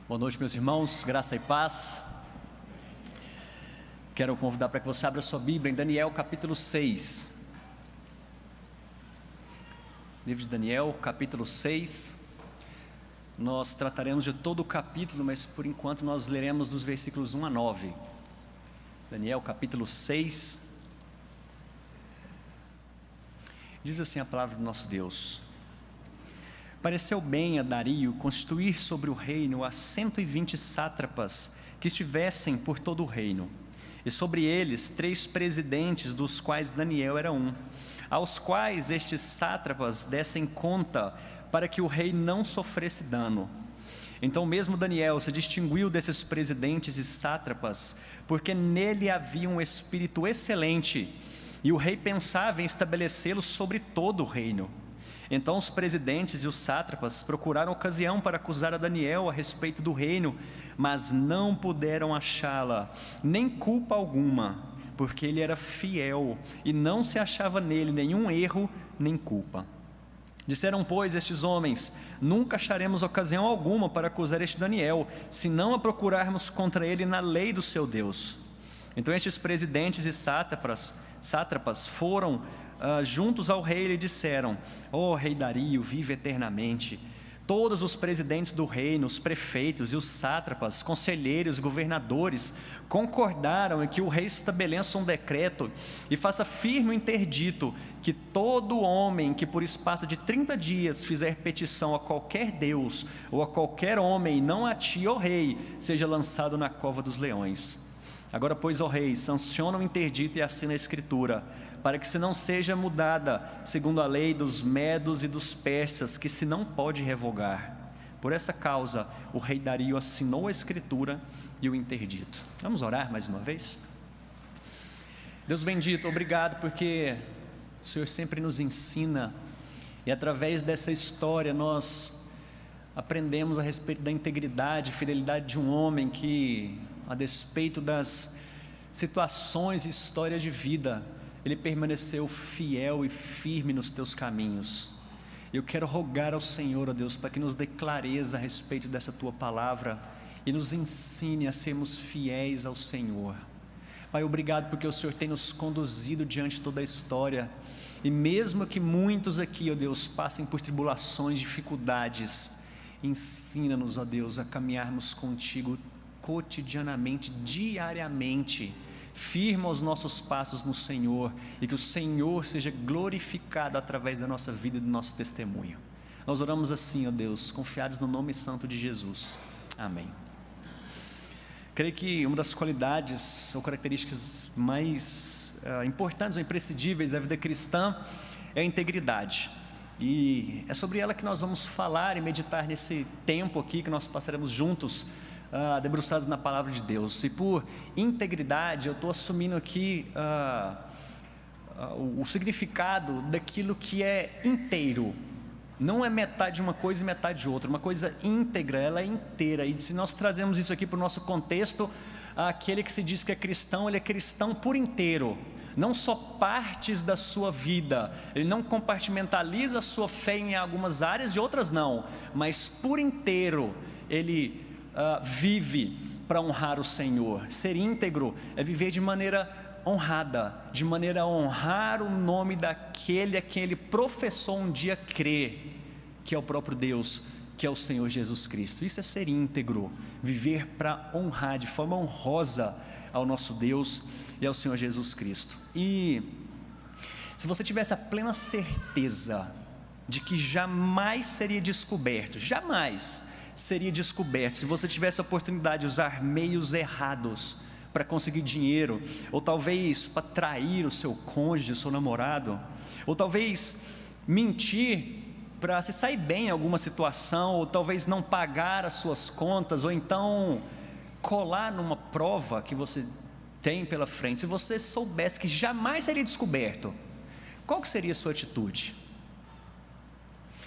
Boa noite, meus irmãos, graça e paz. Quero convidar para que você abra sua Bíblia em Daniel capítulo 6. Livro de Daniel, capítulo 6. Nós trataremos de todo o capítulo, mas por enquanto nós leremos dos versículos 1 a 9. Daniel capítulo 6. Diz assim a palavra do nosso Deus: Pareceu bem a Dario constituir sobre o reino a 120 sátrapas que estivessem por todo o reino, e sobre eles 3 presidentes, dos quais Daniel era um, aos quais estes sátrapas dessem conta, para que o rei não sofresse dano. Então mesmo Daniel se distinguiu desses presidentes e sátrapas, porque nele havia um espírito excelente, e o rei pensava em estabelecê-lo sobre todo o reino. Então os presidentes e os sátrapas procuraram ocasião para acusar a Daniel a respeito do reino, mas não puderam achá-la, nem culpa alguma, porque ele era fiel e não se achava nele nenhum erro nem culpa. Disseram, pois, estes homens: nunca acharemos ocasião alguma para acusar este Daniel, se não a procurarmos contra ele na lei do seu Deus. Então estes presidentes e sátrapas foram juntos ao rei e lhe disseram: ó rei Dario, vive eternamente. Todos os presidentes do reino, os prefeitos e os sátrapas, conselheiros e governadores concordaram em que o rei estabeleça um decreto e faça firme o interdito que todo homem que por espaço de 30 dias fizer petição a qualquer deus ou a qualquer homem, não a ti, ó rei, seja lançado na cova dos leões. Agora, pois, ó rei, sanciona o interdito e assina a escritura, para que se não seja mudada, segundo a lei dos medos e dos persas, que se não pode revogar. Por essa causa, o rei Dario assinou a escritura e o interdito. Vamos orar mais uma vez? Deus bendito, obrigado porque o Senhor sempre nos ensina, e através dessa história nós aprendemos a respeito da integridade e fidelidade de um homem que, a despeito das situações e histórias de vida, ele permaneceu fiel e firme nos teus caminhos. Eu quero rogar ao Senhor, ó Deus, para que nos dê clareza a respeito dessa tua palavra e nos ensine a sermos fiéis ao Senhor. Pai, obrigado porque o Senhor tem nos conduzido diante de toda a história, e mesmo que muitos aqui, ó Deus, passem por tribulações, dificuldades, ensina-nos, ó Deus, a caminharmos contigo cotidianamente, diariamente. Firma os nossos passos no Senhor, e que o Senhor seja glorificado através da nossa vida e do nosso testemunho. Nós oramos assim, ó Deus, confiados no nome santo de Jesus. Amém. Creio que uma das qualidades ou características mais importantes ou imprescindíveis da vida cristã é a integridade. E é sobre ela que nós vamos falar e meditar nesse tempo aqui que nós passaremos juntos, debruçados na palavra de Deus. E por integridade eu estou assumindo aqui o significado daquilo que é inteiro. Não é metade de uma coisa e metade de outra, uma coisa íntegra, ela é inteira. E se nós trazemos isso aqui para o nosso contexto, aquele que se diz que é cristão, ele é cristão por inteiro, não só partes da sua vida. Ele não compartimentaliza a sua fé em algumas áreas e outras não, mas por inteiro ele vive para honrar o Senhor. Ser íntegro é viver de maneira honrada, de maneira a honrar o nome daquele a quem ele professou um dia crer, que é o próprio Deus, que é o Senhor Jesus Cristo. Isso é ser íntegro, viver para honrar de forma honrosa ao nosso Deus e ao Senhor Jesus Cristo. E se você tivesse a plena certeza de que jamais seria descoberto, se você tivesse a oportunidade de usar meios errados para conseguir dinheiro, ou talvez para trair o seu cônjuge, o seu namorado, ou talvez mentir para se sair bem em alguma situação, ou talvez não pagar as suas contas, ou então colar numa prova que você tem pela frente, se você soubesse que jamais seria descoberto, qual que seria a sua atitude?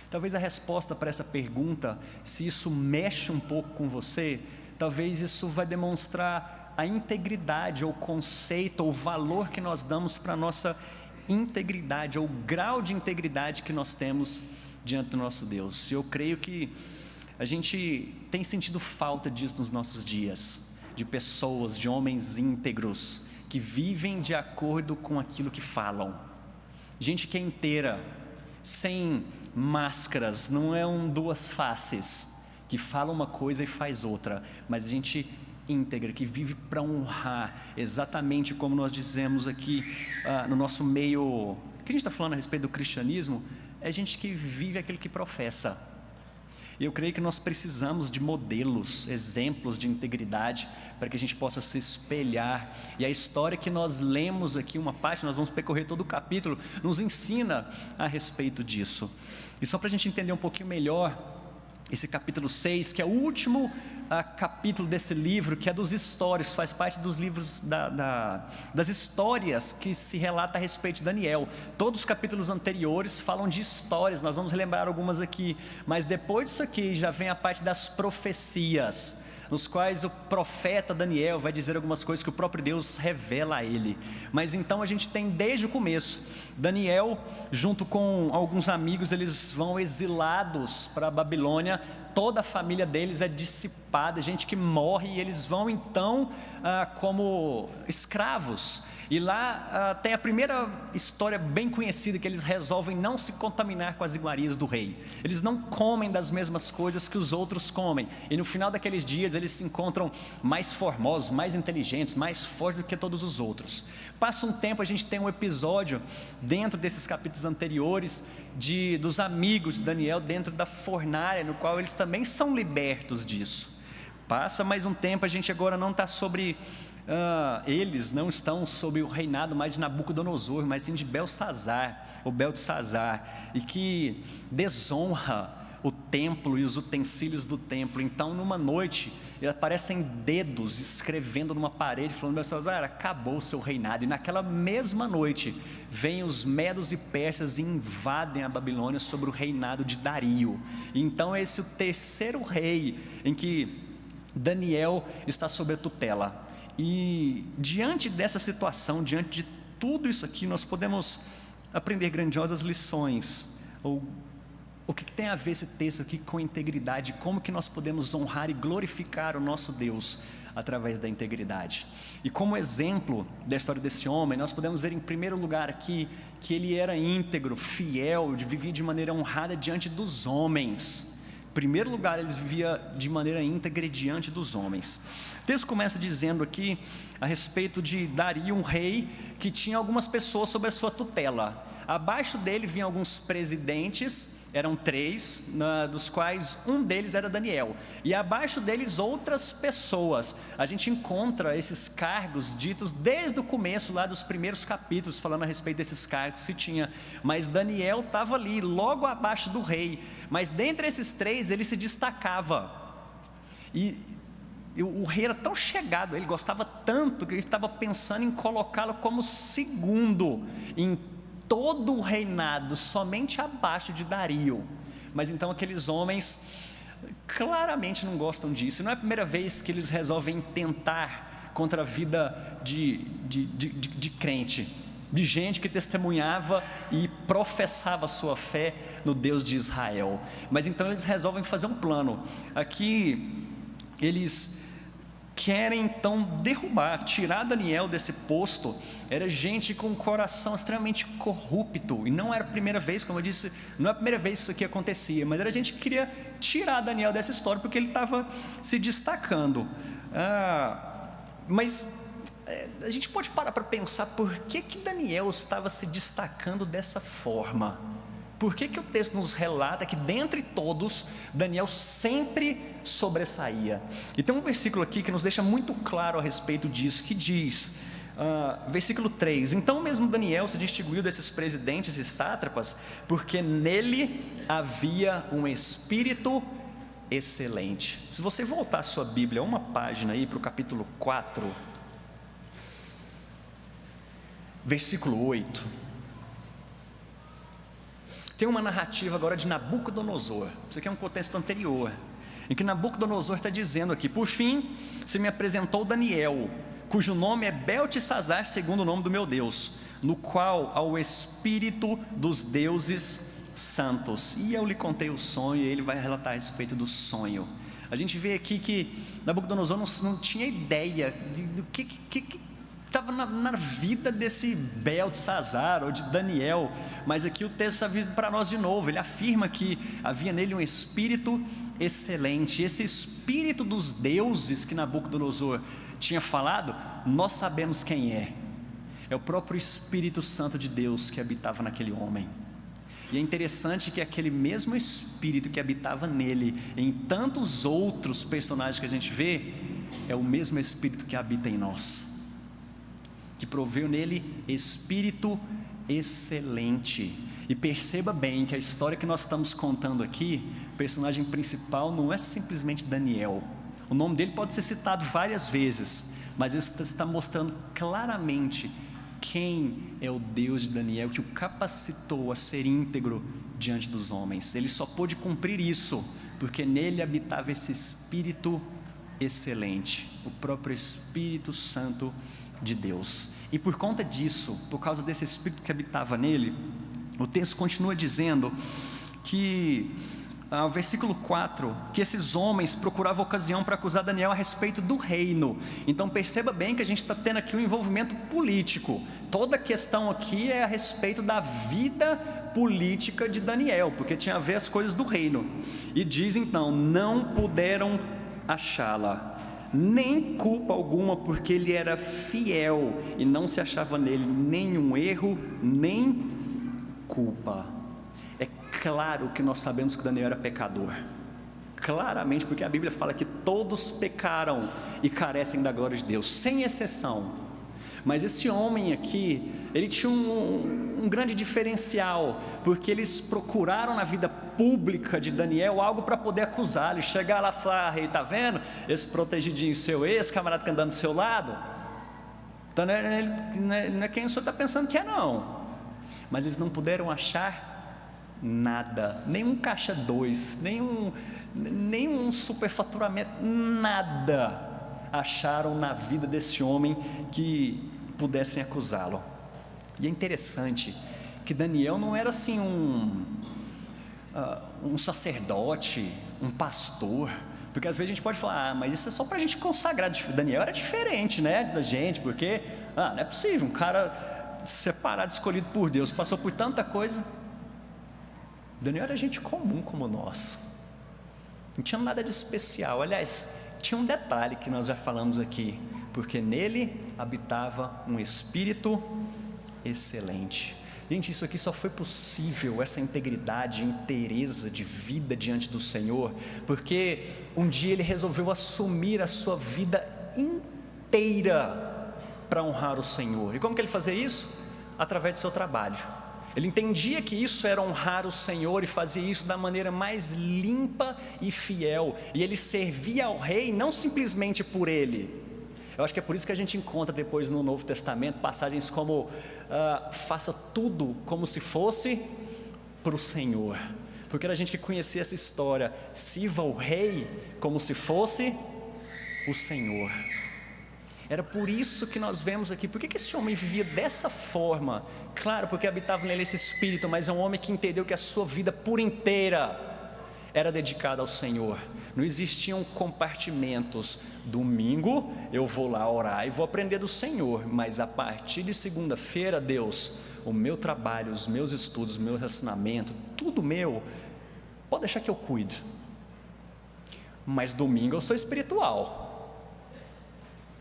Talvez a resposta para essa pergunta, se isso mexe um pouco com você, talvez isso vai demonstrar a integridade, ou o conceito, ou o valor que nós damos para a nossa integridade, ou o grau de integridade que nós temos diante do nosso Deus. Eu creio que a gente tem sentido falta disso nos nossos dias, de pessoas, de homens íntegros, que vivem de acordo com aquilo que falam. Gente que é inteira, sem máscaras, não é duas faces, que fala uma coisa e faz outra, mas a gente íntegra, que vive para honrar, exatamente como nós dizemos aqui no nosso meio. O que a gente está falando a respeito do cristianismo é gente que vive aquilo que professa. E eu creio que nós precisamos de modelos, exemplos de integridade, para que a gente possa se espelhar. E a história que nós lemos aqui, uma parte, nós vamos percorrer todo o capítulo, nos ensina a respeito disso. E só para a gente entender um pouquinho melhor esse capítulo 6, que é o último capítulo desse livro, que é dos históricos, faz parte dos livros das histórias que se relata a respeito de Daniel. Todos os capítulos anteriores falam de histórias, nós vamos relembrar algumas aqui, mas depois disso aqui já vem a parte das profecias, nos quais o profeta Daniel vai dizer algumas coisas que o próprio Deus revela a ele. Mas então a gente tem desde o começo, Daniel, junto com alguns amigos, eles vão exilados para a Babilônia, toda a família deles é dissipada, gente que morre, e eles vão então como escravos. E lá tem a primeira história bem conhecida, que eles resolvem não se contaminar com as iguarias do rei. Eles não comem das mesmas coisas que os outros comem. E no final daqueles dias eles se encontram mais formosos, mais inteligentes, mais fortes do que todos os outros. Passa um tempo, a gente tem um episódio dentro desses capítulos anteriores dos amigos de Daniel dentro da fornalha, no qual eles também são libertos disso. Passa mais um tempo, a gente agora não está sobre... eles não estão sob o reinado mais de Nabucodonosor, mas sim de Belsassar, ou Beltesazar, e que desonra o templo e os utensílios do templo. Então, numa noite, aparecem dedos escrevendo numa parede, falando: Belsassar, acabou o seu reinado. E naquela mesma noite, vêm os medos e persas e invadem a Babilônia sobre o reinado de Dario. E então esse é o terceiro rei em que Daniel está sob a tutela. E diante dessa situação, diante de tudo isso aqui, nós podemos aprender grandiosas lições. O que tem a ver esse texto aqui com integridade? Como que nós podemos honrar e glorificar o nosso Deus através da integridade? E como exemplo da história desse homem, nós podemos ver em primeiro lugar aqui que ele era íntegro, fiel, vivia de maneira honrada diante dos homens. Em primeiro lugar, ele vivia de maneira íntegra diante dos homens. O texto começa dizendo aqui a respeito de Dario, um rei que tinha algumas pessoas sob a sua tutela. Abaixo dele vinham alguns presidentes, eram 3, dos quais um deles era Daniel. E abaixo deles outras pessoas. A gente encontra esses cargos ditos desde o começo lá dos primeiros capítulos, falando a respeito desses cargos que se tinha. Mas Daniel estava ali, logo abaixo do rei. Mas dentre esses 3, ele se destacava. E o rei era tão chegado, ele gostava tanto, que ele estava pensando em colocá-lo como segundo em todo o reinado, somente abaixo de Dario. Mas então aqueles homens claramente não gostam disso. Não é a primeira vez que eles resolvem tentar contra a vida de crente, de gente que testemunhava e professava sua fé no Deus de Israel. Mas então eles resolvem fazer um plano. Aqui eles querem então derrubar, tirar Daniel desse posto. Era gente com um coração extremamente corrupto, e não era a primeira vez, como eu disse, não é a primeira vez que isso aqui acontecia, mas era gente que queria tirar Daniel dessa história, porque ele estava se destacando. Mas a gente pode parar para pensar por que Daniel estava se destacando dessa forma. Por que o texto nos relata que dentre todos, Daniel sempre sobressaía? E tem um versículo aqui que nos deixa muito claro a respeito disso, que diz, versículo 3: Então mesmo Daniel se distinguiu desses presidentes e sátrapas, porque nele havia um espírito excelente. Se você voltar a sua Bíblia uma página aí para o capítulo 4, versículo 8, tem uma narrativa agora de Nabucodonosor. Isso aqui é um contexto anterior, em que Nabucodonosor está dizendo aqui: por fim, se me apresentou Daniel, cujo nome é Beltesazar, segundo o nome do meu Deus, no qual há o espírito dos deuses santos. E eu lhe contei o sonho, e ele vai relatar a respeito do sonho. A gente vê aqui que Nabucodonosor não tinha ideia do que estava na vida desse Beltesazar ou de Daniel, mas aqui o texto está vindo para nós de novo. Ele afirma que havia nele um espírito excelente. Esse espírito dos deuses que Nabucodonosor tinha falado, nós sabemos quem é. É o próprio Espírito Santo de Deus que habitava naquele homem. E é interessante que aquele mesmo Espírito que habitava nele, em tantos outros personagens que a gente vê, é o mesmo Espírito que habita em nós, que proveu nele Espírito excelente. E perceba bem que a história que nós estamos contando aqui, o personagem principal não é simplesmente Daniel. O nome dele pode ser citado várias vezes, mas isso está mostrando claramente quem é o Deus de Daniel, que o capacitou a ser íntegro diante dos homens. Ele só pôde cumprir isso porque nele habitava esse Espírito excelente, o próprio Espírito Santo de Deus. E por conta disso, por causa desse Espírito que habitava nele, o texto continua dizendo que o versículo 4, que esses homens procuravam ocasião para acusar Daniel a respeito do reino. Então perceba bem que a gente está tendo aqui um envolvimento político. Toda a questão aqui é a respeito da vida política de Daniel, porque tinha a ver as coisas do reino. E diz então, não puderam achá-la, nem culpa alguma, porque ele era fiel, e não se achava nele nenhum erro, nem culpa. É claro que nós sabemos que Daniel era pecador, claramente, porque a Bíblia fala que todos pecaram e carecem da glória de Deus, sem exceção. Mas esse homem aqui, ele tinha um grande diferencial, porque eles procuraram na vida pública de Daniel algo para poder acusá-lo, e chegar lá e falar: rei, está vendo esse protegidinho seu, esse camarada que andando do seu lado? Então não é quem o senhor está pensando que é, não. Mas eles não puderam achar nada, nenhum caixa 2, nenhum superfaturamento, nada acharam na vida desse homem que pudessem acusá-lo. E é interessante que Daniel não era assim um sacerdote, um pastor, porque às vezes a gente pode falar: mas isso é só para a gente consagrar. Daniel era diferente, né, da gente, porque não é possível, um cara separado, escolhido por Deus, passou por tanta coisa. Daniel era gente comum como nós, não tinha nada de especial. Aliás, tinha um detalhe que nós já falamos aqui, porque nele habitava um Espírito excelente. Gente, isso aqui só foi possível, essa integridade, inteireza de vida diante do Senhor, porque um dia ele resolveu assumir a sua vida inteira para honrar o Senhor. E como que ele fazia isso? Através do seu trabalho. Ele entendia que isso era honrar o Senhor e fazia isso da maneira mais limpa e fiel. E ele servia ao rei não simplesmente por ele. Eu acho que é por isso que a gente encontra depois no Novo Testamento passagens como faça tudo como se fosse para o Senhor. Porque era gente que conhecia essa história: sirva o rei como se fosse o Senhor. Era por isso que nós vemos aqui. Por que esse homem vivia dessa forma? Claro, porque habitava nele esse espírito, mas é um homem que entendeu que a sua vida por inteira era dedicada ao Senhor. Não existiam compartimentos. Domingo eu vou lá orar e vou aprender do Senhor, mas a partir de segunda-feira, Deus, o meu trabalho, os meus estudos, o meu relacionamento, tudo meu, pode deixar que eu cuido. Mas domingo eu sou espiritual.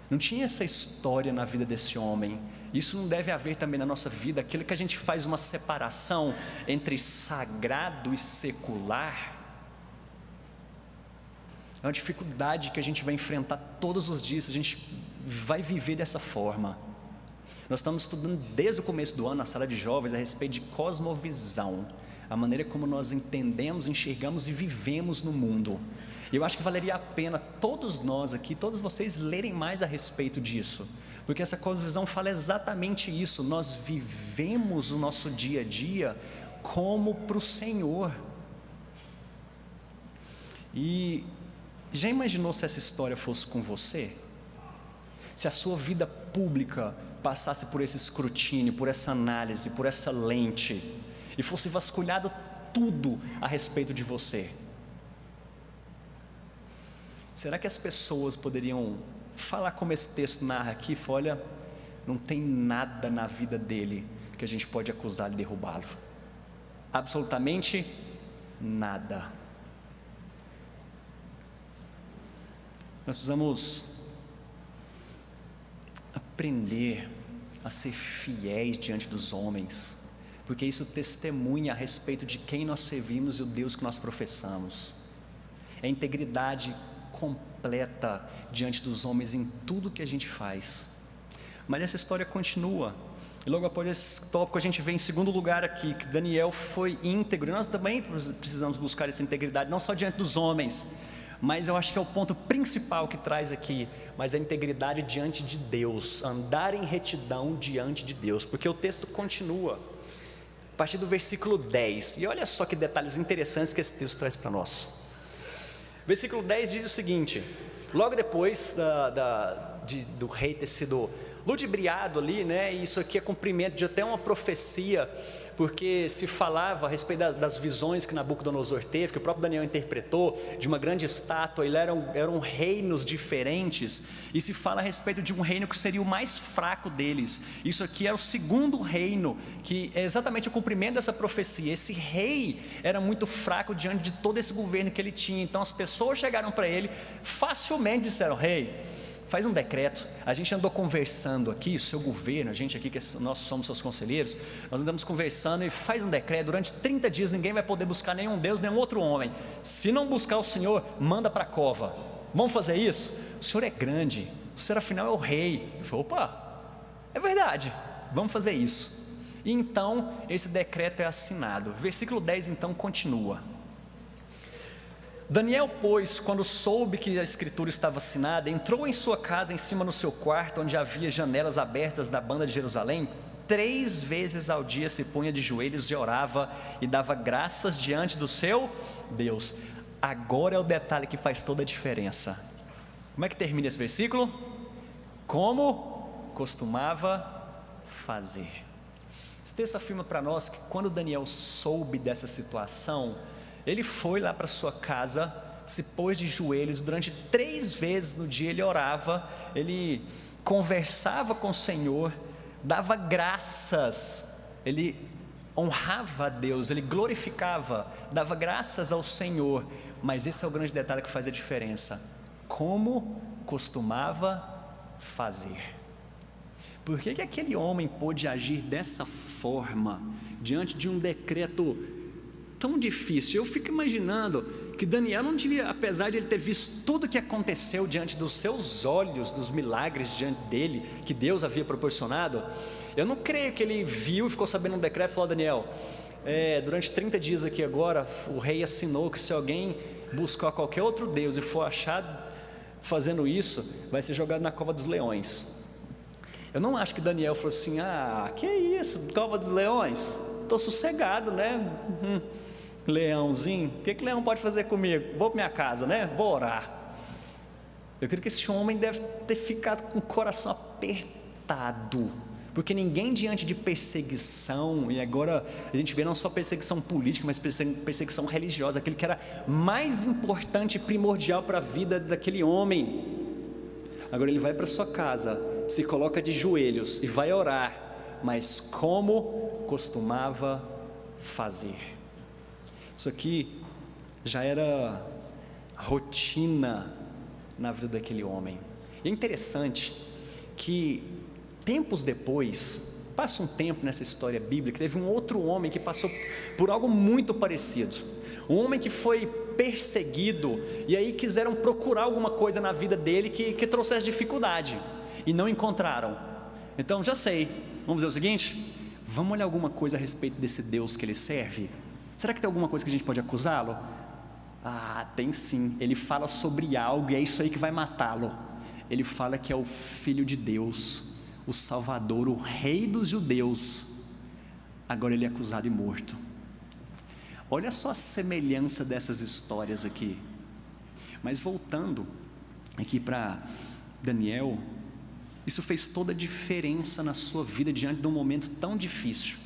Não tinha essa história na vida desse homem. Isso não deve haver também na nossa vida, aquilo que a gente faz uma separação entre sagrado e secular. É uma dificuldade que a gente vai enfrentar todos os dias, a gente vai viver dessa forma. Nós estamos estudando desde o começo do ano na sala de jovens a respeito de cosmovisão, a maneira como nós entendemos, enxergamos e vivemos no mundo. Eu acho que valeria a pena todos nós aqui, todos vocês lerem mais a respeito disso, porque essa cosmovisão fala exatamente isso. Nós vivemos o nosso dia a dia como para o Senhor. E já imaginou se essa história fosse com você? Se a sua vida pública passasse por esse escrutínio, por essa análise, por essa lente, e fosse vasculhado tudo a respeito de você. Será que as pessoas poderiam falar como esse texto narra aqui? Olha, não tem nada na vida dele que a gente pode acusar de derrubá-lo. Absolutamente nada. Nós precisamos aprender a ser fiéis diante dos homens, porque isso testemunha a respeito de quem nós servimos e o Deus que nós professamos. É integridade completa diante dos homens em tudo que a gente faz. Mas essa história continua, e logo após esse tópico a gente vê em segundo lugar aqui, que Daniel foi íntegro, e nós também precisamos buscar essa integridade, não só diante dos homens, mas eu acho que é o ponto principal que traz aqui, mas a integridade diante de Deus, andar em retidão diante de Deus, porque o texto continua, a partir do versículo 10, e olha só que detalhes interessantes que esse texto traz para nós. Versículo 10 diz o seguinte: logo depois do rei ter sido ludibriado ali, né, e isso aqui é cumprimento de até uma profecia, porque se falava a respeito das visões que Nabucodonosor teve, que o próprio Daniel interpretou, de uma grande estátua, eram reinos diferentes, e se fala a respeito de um reino que seria o mais fraco deles. Isso aqui é o segundo reino, que é exatamente o cumprimento dessa profecia. Esse rei era muito fraco diante de todo esse governo que ele tinha, então as pessoas chegaram para ele, facilmente disseram: rei, faz um decreto. A gente andou conversando aqui, o seu governo, a gente aqui, que nós somos seus conselheiros, nós andamos conversando, e faz um decreto, durante 30 dias ninguém vai poder buscar nenhum Deus, nenhum outro homem. Se não buscar o Senhor, manda para a cova. Vamos fazer isso? O Senhor é grande, o Senhor afinal é o rei. Ele falou: opa, é verdade, vamos fazer isso. E então esse decreto é assinado. Versículo 10 então continua: Daniel, pois, quando soube que a escritura estava assinada, entrou em sua casa, em cima no seu quarto, onde havia janelas abertas da banda de Jerusalém. 3 vezes ao dia se punha de joelhos e orava e dava graças diante do seu Deus. Agora é o detalhe que faz toda a diferença. Como é que termina esse versículo? Como costumava fazer. Esse texto afirma para nós que quando Daniel soube dessa situação, ele foi lá para sua casa, se pôs de joelhos, durante 3 vezes no dia ele orava, ele conversava com o Senhor, dava graças, ele honrava a Deus, ele glorificava, dava graças ao Senhor. Mas esse é o grande detalhe que faz a diferença: como costumava fazer. Por que aquele homem pôde agir dessa forma, diante de um decreto tão difícil? Eu fico imaginando que Daniel não devia, apesar de ele ter visto tudo o que aconteceu diante dos seus olhos, dos milagres diante dele, que Deus havia proporcionado, eu não creio que ele viu e ficou sabendo um decreto e falou: Daniel, durante 30 dias aqui agora, o rei assinou que se alguém buscar qualquer outro Deus e for achado fazendo isso, vai ser jogado na cova dos leões. Eu não acho que Daniel falou assim: que é isso, cova dos leões? Estou sossegado, né? Leãozinho, o que leão pode fazer comigo? Vou para minha casa, né? Vou orar. Eu creio que esse homem deve ter ficado com o coração apertado, porque ninguém diante de perseguição, e agora a gente vê não só perseguição política, mas perseguição religiosa, aquele que era mais importante e primordial para a vida daquele homem. Agora ele vai para sua casa, se coloca de joelhos e vai orar, mas como costumava fazer. Isso aqui já era rotina na vida daquele homem. E é interessante que tempos depois, passa um tempo nessa história bíblica, teve um outro homem que passou por algo muito parecido. Um homem que foi perseguido, e aí quiseram procurar alguma coisa na vida dele que trouxesse dificuldade, e não encontraram. Então já sei, vamos dizer o seguinte: vamos olhar alguma coisa a respeito desse Deus que ele serve. Será que tem alguma coisa que a gente pode acusá-lo? Tem sim. Ele fala sobre algo e é isso aí que vai matá-lo. Ele fala que é o Filho de Deus, o Salvador, o Rei dos Judeus. Agora ele é acusado e morto. Olha só a semelhança dessas histórias aqui. Mas voltando aqui para Daniel, isso fez toda a diferença na sua vida diante de um momento tão difícil.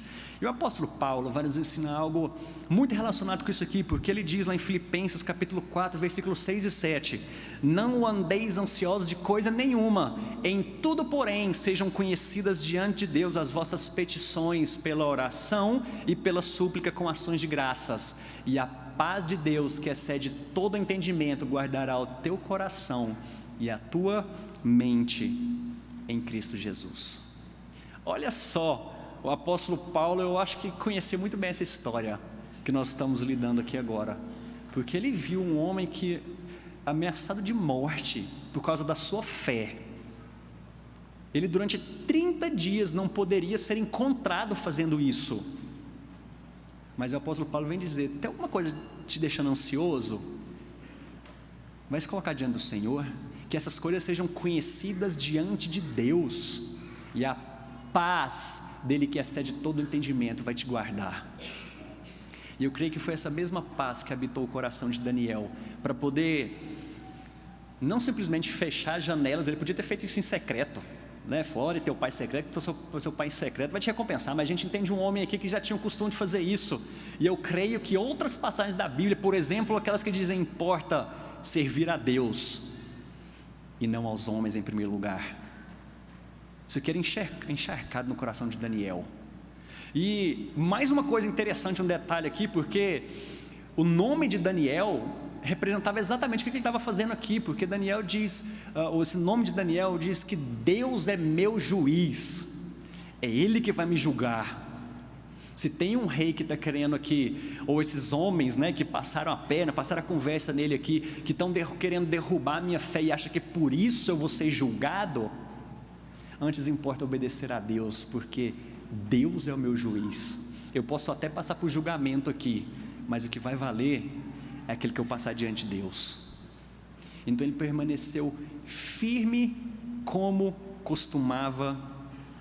E o apóstolo Paulo vai nos ensinar algo muito relacionado com isso aqui, porque ele diz lá em Filipenses capítulo 4, versículos 6 e 7, não andeis ansiosos de coisa nenhuma, em tudo porém sejam conhecidas diante de Deus as vossas petições pela oração e pela súplica com ações de graças, e a paz de Deus, que excede todo entendimento, guardará o teu coração e a tua mente em Cristo Jesus. Olha só, o apóstolo Paulo, eu acho que conhecia muito bem essa história que nós estamos lidando aqui agora, porque ele viu um homem que ameaçado de morte por causa da sua fé. Ele durante 30 dias não poderia ser encontrado fazendo isso. Mas o apóstolo Paulo vem dizer: tem alguma coisa te deixando ansioso? Vai se colocar diante do Senhor, que essas coisas sejam conhecidas diante de Deus, e a paz dele, que excede todo o entendimento, vai te guardar. E eu creio que foi essa mesma paz que habitou o coração de Daniel, para poder não simplesmente fechar as janelas. Ele podia ter feito isso em secreto, né? Fora, e teu pai secreto, seu pai em secreto vai te recompensar. Mas a gente entende um homem aqui que já tinha o costume de fazer isso. E eu creio que outras passagens da Bíblia, por exemplo, aquelas que dizem: importa servir a Deus e não aos homens em primeiro lugar. Isso aqui era encharcado no coração de Daniel. E mais uma coisa interessante, um detalhe aqui, porque o nome de Daniel representava exatamente o que ele estava fazendo aqui, porque Daniel diz, esse nome de Daniel diz que Deus é meu juiz, é Ele que vai me julgar. Se tem um rei que está querendo aqui, ou esses homens, né, que passaram a perna, passaram a conversa nele aqui, que estão querendo derrubar a minha fé e acham que por isso eu vou ser julgado, antes importa obedecer a Deus, porque Deus é o meu juiz. Eu posso até passar por julgamento aqui, mas o que vai valer é aquele que eu passar diante de Deus. Então ele permaneceu firme como costumava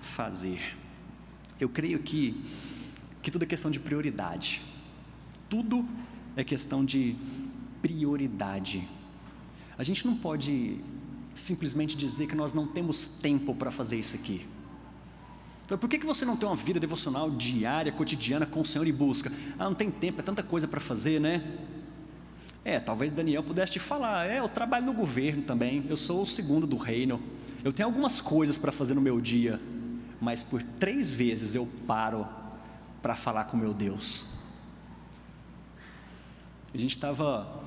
fazer. Eu creio que tudo é questão de prioridade. Tudo é questão de prioridade. A gente não pode simplesmente dizer que nós não temos tempo para fazer isso aqui. Então, por que você não tem uma vida devocional diária, cotidiana com o Senhor e busca? Não tem tempo, é tanta coisa para fazer, né? Talvez Daniel pudesse te falar: eu trabalho no governo também, eu sou o segundo do reino, eu tenho algumas coisas para fazer no meu dia, mas por 3 vezes eu paro para falar com meu Deus. A gente estava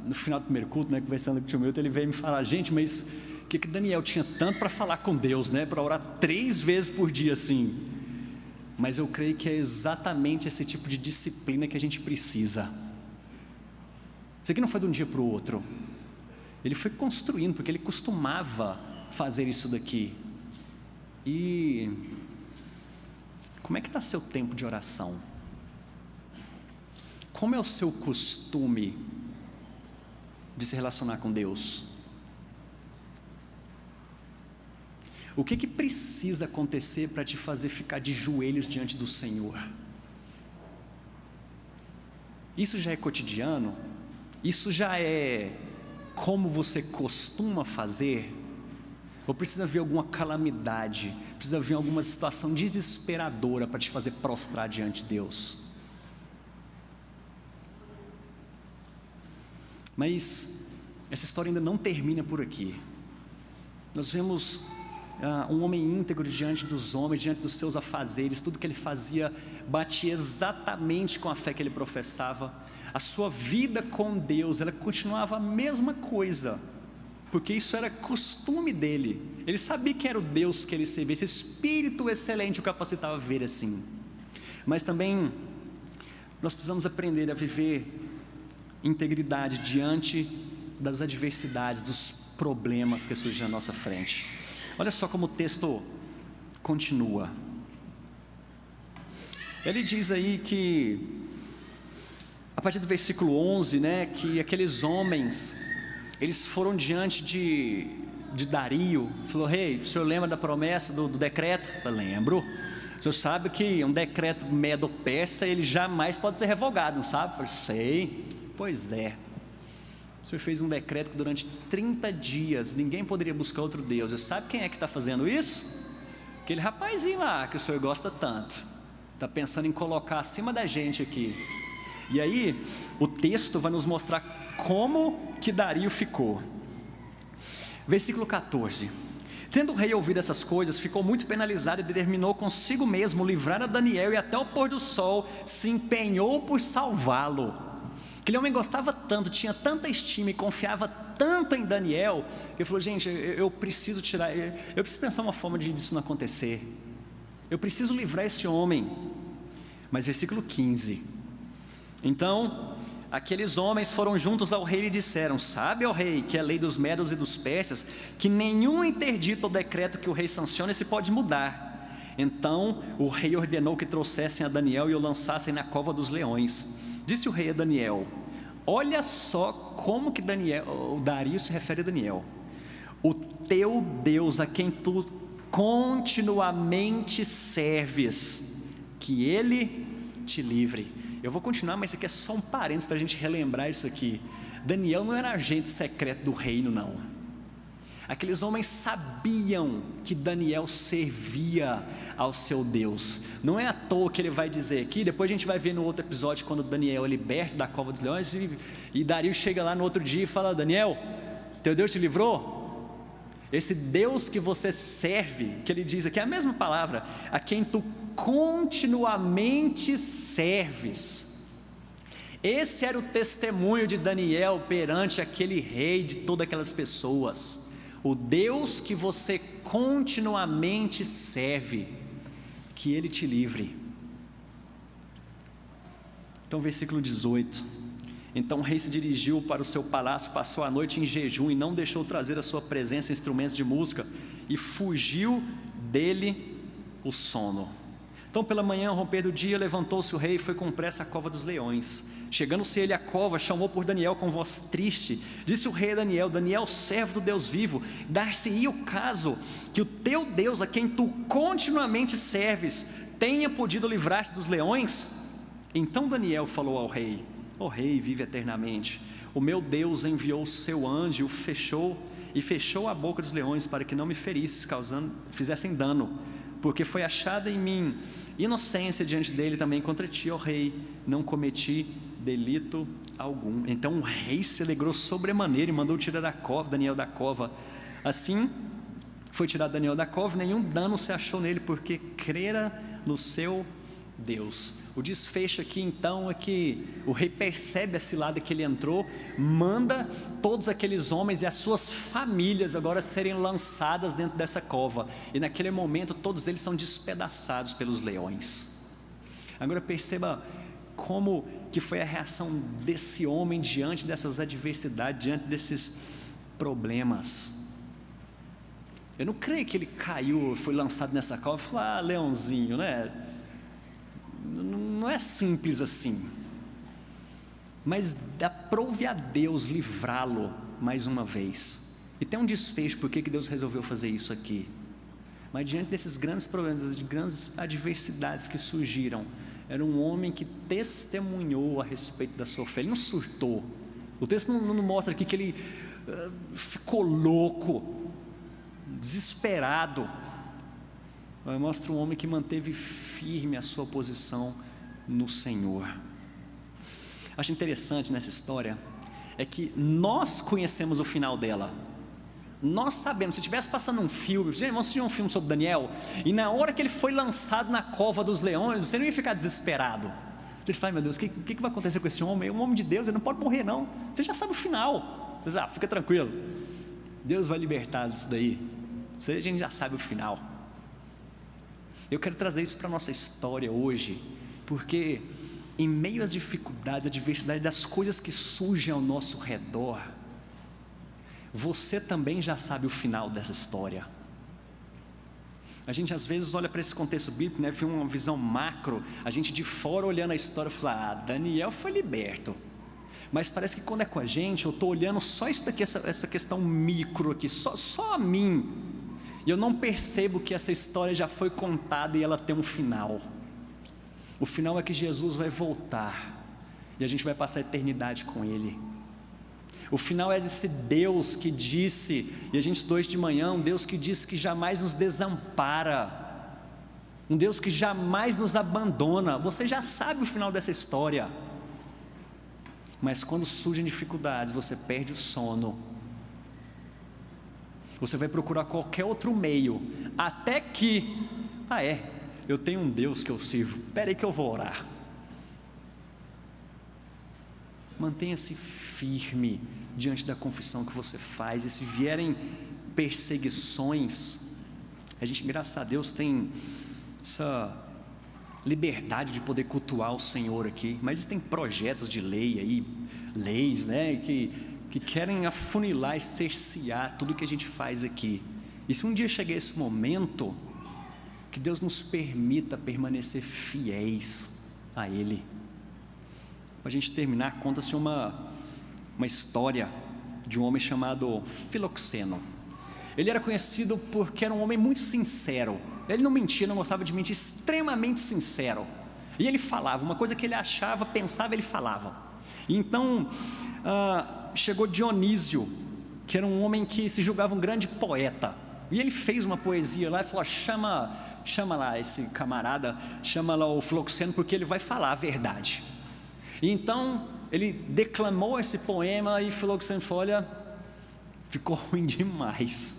no final do primeiro culto, né, conversando com o tio Milton, ele veio me falar: gente, mas o que Daniel tinha tanto para falar com Deus, né, para orar 3 vezes por dia assim? Mas eu creio que é exatamente esse tipo de disciplina que a gente precisa. Isso aqui não foi de um dia para o outro, ele foi construindo, porque ele costumava fazer isso daqui. E como é que está seu tempo de oração? Como é o seu costume de se relacionar com Deus? O que precisa acontecer para te fazer ficar de joelhos diante do Senhor? Isso já é cotidiano? Isso já é como você costuma fazer? Ou precisa vir alguma calamidade, precisa vir alguma situação desesperadora para te fazer prostrar diante de Deus? Mas essa história ainda não termina por aqui. Nós vemos um homem íntegro diante dos homens, diante dos seus afazeres. Tudo que ele fazia batia exatamente com a fé que ele professava. A sua vida com Deus, ela continuava a mesma coisa, porque isso era costume dele. Ele sabia que era o Deus que ele servia, esse Espírito excelente o capacitava a ver assim. Mas também nós precisamos aprender a viver integridade diante das adversidades, dos problemas que surgem na nossa frente. Olha só como o texto continua. Ele diz aí que, a partir do versículo 11, né, que aqueles homens, eles foram diante de Dario, falou: rei, o senhor lembra da promessa do decreto? Eu lembro. O senhor sabe que um decreto medo-persa, ele jamais pode ser revogado, não sabe? Eu falei: sei. Pois é. O senhor fez um decreto que durante 30 dias ninguém poderia buscar outro Deus. Você sabe quem é que está fazendo isso? Aquele rapazinho lá que o senhor gosta tanto. está pensando em colocar acima da gente aqui. E aí, o texto vai nos mostrar como que Dario ficou. Versículo 14. Tendo o rei ouvido essas coisas, ficou muito penalizado e determinou consigo mesmo livrar a Daniel, e até o pôr do sol se empenhou por salvá-lo. Aquele homem gostava tanto, tinha tanta estima e confiava tanto em Daniel, que ele falou: gente, eu preciso tirar, eu preciso pensar uma forma disso não acontecer, eu preciso livrar esse homem. Mas versículo 15, então aqueles homens foram juntos ao rei e disseram: sabe, ó rei, que é a lei dos medos e dos persas, que nenhum interdito ou decreto que o rei sancione se pode mudar. Então o rei ordenou que trouxessem a Daniel e o lançassem na cova dos leões. Disse o rei a Daniel: olha só como que o Dario se refere a Daniel: o teu Deus, a quem tu continuamente serves, que ele te livre. Eu vou continuar, mas isso aqui é só um parênteses para a gente relembrar isso aqui. Daniel não era agente secreto do reino, não. Aqueles homens sabiam que Daniel servia ao seu Deus. Não é à toa que ele vai dizer aqui, depois a gente vai ver no outro episódio, quando Daniel é liberto da cova dos leões, e Dario chega lá no outro dia e fala: Daniel, teu Deus te livrou? Esse Deus que você serve, que ele diz aqui, é a mesma palavra, a quem tu continuamente serves. Esse era o testemunho de Daniel perante aquele rei, de todas aquelas pessoas. O Deus que você continuamente serve, que ele te livre. Então, versículo 18: então o rei se dirigiu para o seu palácio, passou a noite em jejum e não deixou trazer à sua presença instrumentos de música, e fugiu dele o sono. Então pela manhã, ao romper do dia, levantou-se o rei e foi com pressa à cova dos leões. Chegando-se ele à cova, chamou por Daniel com voz triste. Disse o rei a Daniel: Daniel, servo do Deus vivo, dar-se-ia o caso que o teu Deus, a quem tu continuamente serves, tenha podido livrar-te dos leões? Então Daniel falou ao rei: ó rei, vive eternamente. O meu Deus enviou o seu anjo e fechou a boca dos leões para que não me ferisse, fizessem dano, porque foi achada em mim inocência diante dele também contra ti, ó rei, não cometi delito algum. Então o rei se alegrou sobremaneira e mandou tirar Daniel da cova. Assim foi tirado Daniel da cova, nenhum dano se achou nele, porque crera no seu Deus. O desfecho aqui então é que o rei percebe a cilada que ele entrou, manda todos aqueles homens e as suas famílias agora serem lançadas dentro dessa cova, e naquele momento todos eles são despedaçados pelos leões. Agora perceba como que foi a reação desse homem diante dessas adversidades, diante desses problemas. Eu não creio que ele caiu, foi lançado nessa cova e falou: ah, leãozinho, né? Não é simples assim. Mas aprove a Deus livrá-lo mais uma vez. E tem um desfecho por que Deus resolveu fazer isso aqui. Mas diante desses grandes problemas, de grandes adversidades que surgiram, era um homem que testemunhou a respeito da sua fé. Ele não surtou. O texto não mostra aqui que ele ficou louco, desesperado. Mostra um homem que manteve firme a sua posição no Senhor. Acho interessante nessa história é que nós conhecemos o final dela. Nós sabemos, se estivesse passando um filme, vamos assistir um filme sobre Daniel, e na hora que ele foi lançado na cova dos leões, você não ia ficar desesperado. Você fala: meu Deus, o que vai acontecer com esse homem? É um homem de Deus, ele não pode morrer não. Você já sabe o final. Você fica tranquilo, Deus vai libertar disso daí. A gente já sabe o final. Eu quero trazer isso para a nossa história hoje, porque em meio às dificuldades, à adversidade, das coisas que surgem ao nosso redor, você também já sabe o final dessa história. A gente às vezes olha para esse contexto bíblico, né, vê uma visão macro, a gente de fora olhando a história fala: ah, Daniel foi liberto. Mas parece que quando é com a gente, eu estou olhando só isso daqui, essa questão micro aqui, só a mim. E eu não percebo que essa história já foi contada e ela tem um final. O final é que Jesus vai voltar e a gente vai passar a eternidade com Ele. O final é desse Deus que disse, e a gente estudou isso de manhã, um Deus que disse que jamais nos desampara, um Deus que jamais nos abandona. Você já sabe o final dessa história, mas quando surgem dificuldades, você perde o sono, você vai procurar qualquer outro meio, até que, eu tenho um Deus que eu sirvo, espera aí que eu vou orar. Mantenha-se firme diante da confissão que você faz, e se vierem perseguições, a gente, graças a Deus, tem essa liberdade de poder cultuar o Senhor aqui, mas existem projetos de lei aí, leis, né, que querem afunilar e cercear tudo que a gente faz aqui. E se um dia chegar esse momento, que Deus nos permita permanecer fiéis a Ele. Para a gente terminar, conta-se uma história de um homem chamado Filoxeno. Ele era conhecido porque era um homem muito sincero. Ele não mentia, não gostava de mentir, extremamente sincero. E ele falava, uma coisa que ele achava, pensava, ele falava. Então, chegou Dionísio, que era um homem que se julgava um grande poeta. E ele fez uma poesia lá e falou: chama lá esse camarada, chama lá o Filoxeno, porque ele vai falar a verdade. E então, ele declamou esse poema e Filoxeno falou: olha, ficou ruim demais.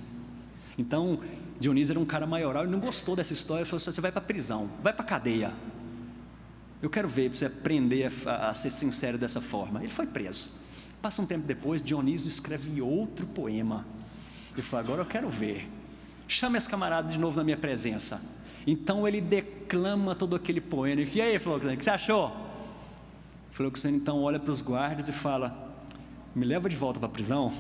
Então, Dionísio era um cara maioral, ele não gostou dessa história, ele falou assim: você vai para a prisão, vai para a cadeia. Eu quero ver, para você aprender a ser sincero dessa forma. Ele foi preso. Passa um tempo depois, Dionísio escreve outro poema. Ele falou: agora eu quero ver. Chama esse camarada de novo na minha presença. Então ele declama todo aquele poema. E aí, Filoxeno, o que você achou? Filoxeno então olha para os guardas e fala: me leva de volta para a prisão.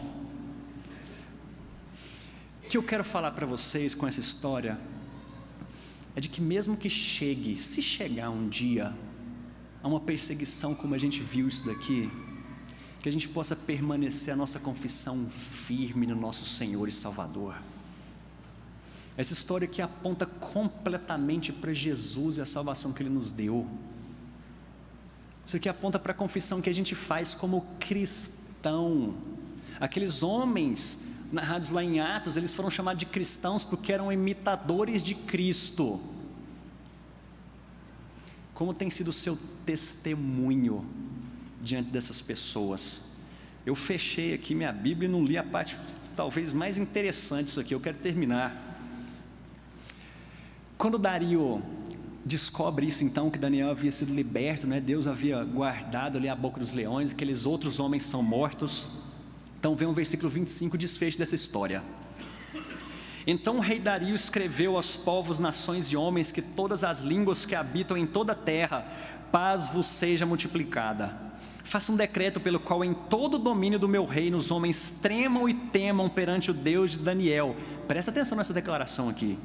O que eu quero falar para vocês com essa história é de que mesmo que se chegar um dia a uma perseguição como a gente viu isso daqui, que a gente possa permanecer a nossa confissão firme no nosso Senhor e Salvador. Essa história aqui aponta completamente para Jesus e a salvação que Ele nos deu. Isso aqui aponta para a confissão que a gente faz como cristão. Aqueles homens narrados lá em Atos, eles foram chamados de cristãos porque eram imitadores de Cristo. Como tem sido o seu testemunho diante dessas pessoas? Eu fechei aqui minha Bíblia e não li a parte talvez mais interessante disso aqui. Eu quero terminar. Quando Dario descobre isso, então, que Daniel havia sido liberto, né? Deus havia guardado ali a boca dos leões, aqueles outros homens são mortos. Então vem o versículo 25, desfecho dessa história. Então o rei Dario escreveu aos povos, nações e homens, que todas as línguas que habitam em toda a terra, paz vos seja multiplicada. Faça um decreto pelo qual em todo o domínio do meu reino os homens tremam e temam perante o Deus de Daniel. Presta atenção nessa declaração aqui.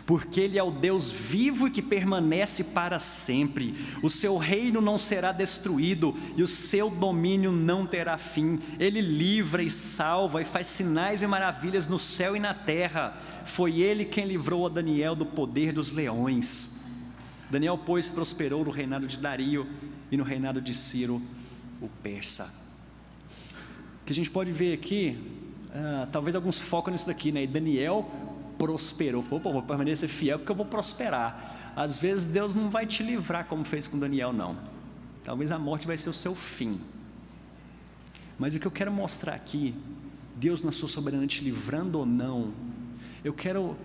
Porque Ele é o Deus vivo e que permanece para sempre. O seu reino não será destruído e o seu domínio não terá fim. Ele livra e salva e faz sinais e maravilhas no céu e na terra. Foi Ele quem livrou a Daniel do poder dos leões. Daniel, pois, prosperou no reinado de Dario e no reinado de Ciro, o persa. O que a gente pode ver aqui, talvez alguns focam nisso daqui, né? E Daniel prosperou, falou: vou permanecer fiel porque eu vou prosperar. Às vezes Deus não vai te livrar como fez com Daniel, não. Talvez a morte vai ser o seu fim. Mas o que eu quero mostrar aqui, Deus na sua soberania te livrando ou não, eu quero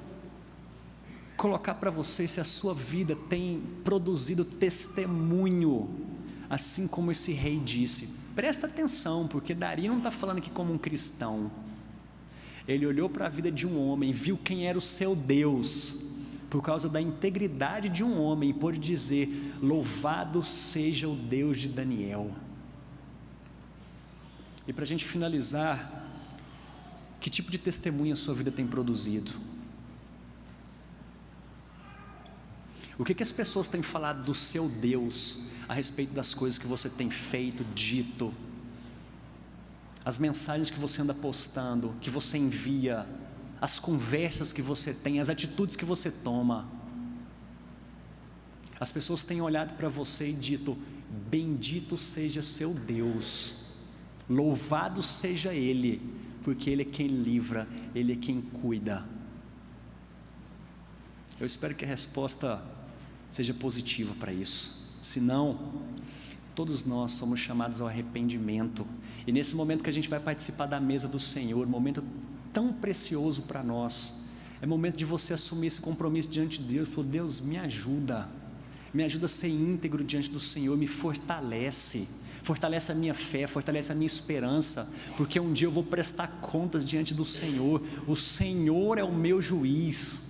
colocar para vocês se a sua vida tem produzido testemunho, assim como esse rei disse. Presta atenção, porque Dario não está falando aqui como um cristão. Ele olhou para a vida de um homem, viu quem era o seu Deus, por causa da integridade de um homem, pôde dizer: louvado seja o Deus de Daniel. E para a gente finalizar, que tipo de testemunho a sua vida tem produzido? O que as pessoas têm falado do seu Deus a respeito das coisas que você tem feito, dito, as mensagens que você anda postando, que você envia, as conversas que você tem, as atitudes que você toma? As pessoas têm olhado para você e dito: bendito seja seu Deus, louvado seja Ele, porque Ele é quem livra, Ele é quem cuida. Eu espero que a resposta Seja positivo para isso. Senão, todos nós somos chamados ao arrependimento. E nesse momento que a gente vai participar da mesa do Senhor, momento tão precioso para nós, é momento de você assumir esse compromisso diante de Deus. Falou: Deus, me ajuda a ser íntegro diante do Senhor, me fortalece a minha fé, fortalece a minha esperança, porque um dia eu vou prestar contas diante do Senhor. O Senhor é o meu juiz.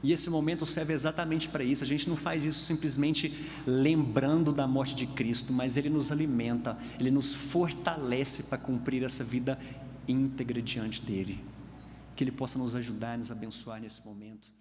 E esse momento serve exatamente para isso. A gente não faz isso simplesmente lembrando da morte de Cristo, mas Ele nos alimenta, Ele nos fortalece para cumprir essa vida íntegra diante dEle. Que Ele possa nos ajudar e nos abençoar nesse momento.